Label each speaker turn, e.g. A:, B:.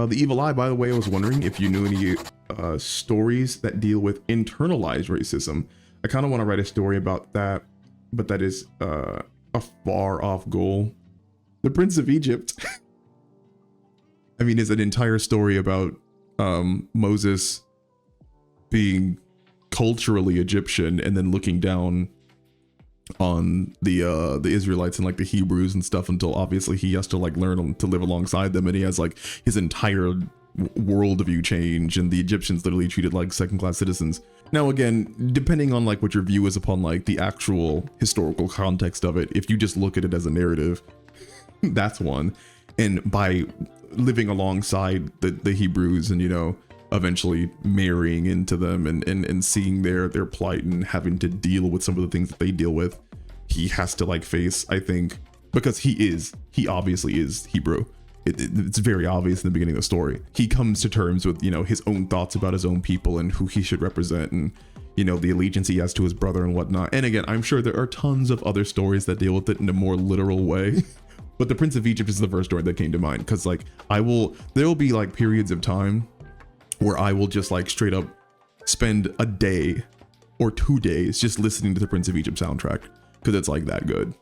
A: The Evil Eye, by the way, I was wondering if you knew any stories that deal with internalized racism. I kind of want to write a story about that, but that is a far off goal. The Prince of Egypt. I mean, is an entire story about Moses being culturally Egyptian and then looking down on the Israelites and like the Hebrews and stuff until obviously he has to like learn to live alongside them, and he has like his entire worldview change, and the Egyptians literally treated like second-class citizens. Now again, depending on like what your view is upon like the actual historical context of it, if you just look at it as a narrative, that's one. And by living alongside the Hebrews and, you know, eventually marrying into them and seeing their plight and having to deal with some of the things that they deal with, he has to like face, I think, because he obviously is Hebrew. It's very obvious in the beginning of the story. He comes to terms with, you know, his own thoughts about his own people and who he should represent, and, you know, the allegiance he has to his brother and whatnot. And again, I'm sure there are tons of other stories that deal with it in a more literal way. But the Prince of Egypt is the first story that came to mind, because like there will be like periods of time where I will just like straight up spend a day or 2 days just listening to the Prince of Egypt soundtrack, because it's like that good.